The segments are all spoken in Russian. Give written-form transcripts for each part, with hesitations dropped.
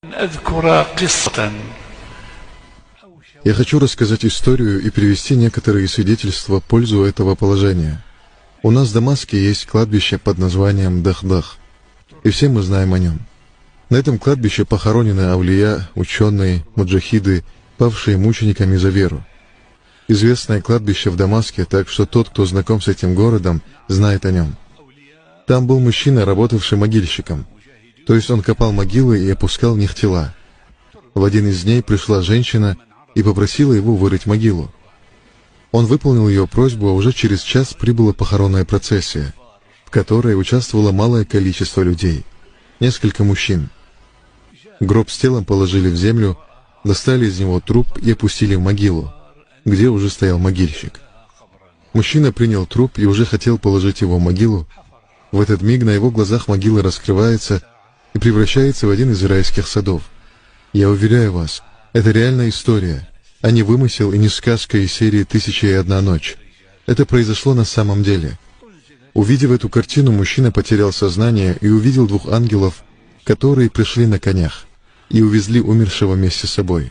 Я хочу рассказать историю и привести некоторые свидетельства в пользу этого положения. У нас в Дамаске есть кладбище под названием Дахдах, и все мы знаем о нем. На этом кладбище похоронены авлия, ученые, муджахиды, павшие мучениками за веру. Известное кладбище в Дамаске, так что тот, кто знаком с этим городом, знает о нем. Там был мужчина, работавший могильщиком. То есть он копал могилы и опускал в них тела. В один из дней пришла женщина и попросила его вырыть могилу. Он выполнил ее просьбу, а уже через час прибыла похоронная процессия, в которой участвовало малое количество людей, несколько мужчин. Гроб с телом положили в землю, достали из него труп и опустили в могилу, где уже стоял могильщик. Мужчина принял труп и уже хотел положить его в могилу. В этот миг на его глазах могила раскрывается и превращается в один из райских садов. Я уверяю вас, это реальная история, а не вымысел и не сказка из серии «Тысяча и одна ночь». Это произошло на самом деле. Увидев эту картину, мужчина потерял сознание и увидел двух ангелов, которые пришли на конях и увезли умершего вместе с собой.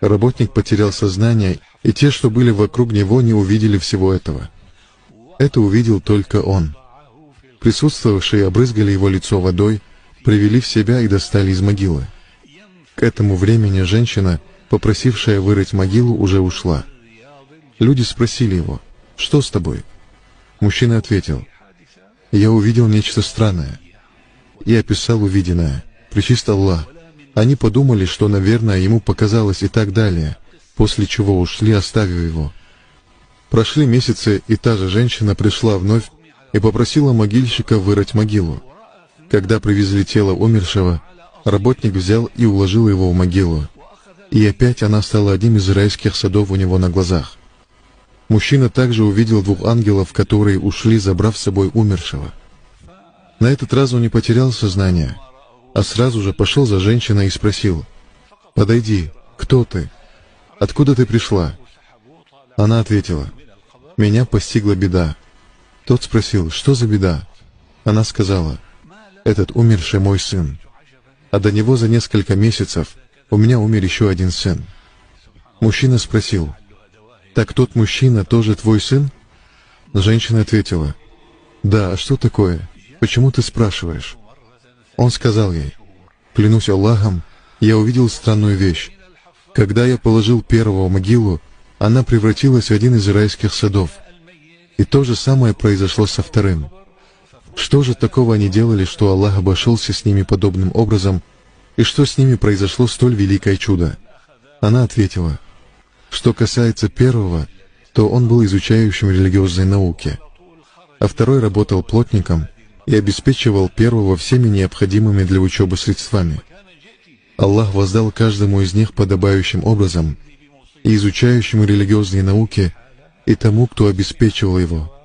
Работник потерял сознание, и те, что были вокруг него, не увидели всего этого. Это увидел только он. Присутствовавшие обрызгали его лицо водой, привели в себя и достали из могилы. К этому времени женщина, попросившая вырыть могилу, уже ушла. Люди спросили его: «Что с тобой?» Мужчина ответил: «Я увидел нечто странное». И описал увиденное. Пречист Аллах. Они подумали, что, наверное, ему показалось, и так далее, после чего ушли, оставив его. Прошли месяцы, и та же женщина пришла вновь и попросила могильщика вырыть могилу. Когда привезли тело умершего, работник взял и уложил его в могилу. И опять она стала одним из райских садов у него на глазах. Мужчина также увидел двух ангелов, которые ушли, забрав с собой умершего. На этот раз он не потерял сознание, а сразу же пошел за женщиной и спросил: «Подойди, кто ты? Откуда ты пришла?» Она ответила: «Меня постигла беда». Тот спросил: «Что за беда?» Она сказала: «Этот умерший мой сын, а до него за несколько месяцев у меня умер еще один сын». Мужчина спросил: «Так тот мужчина тоже твой сын?» Женщина ответила: «Да, а что такое? Почему ты спрашиваешь?» Он сказал ей: «Клянусь Аллахом, я увидел странную вещь. Когда я положил первого в могилу, она превратилась в один из райских садов. И то же самое произошло со вторым. Что же такого они делали, что Аллах обошелся с ними подобным образом, и что с ними произошло столь великое чудо?» Она ответила: «Что касается первого, то он был изучающим религиозной науки, а второй работал плотником и обеспечивал первого всеми необходимыми для учебы средствами. Аллах воздал каждому из них подобающим образом, и изучающему религиозные науки, и тому, кто обеспечивал его.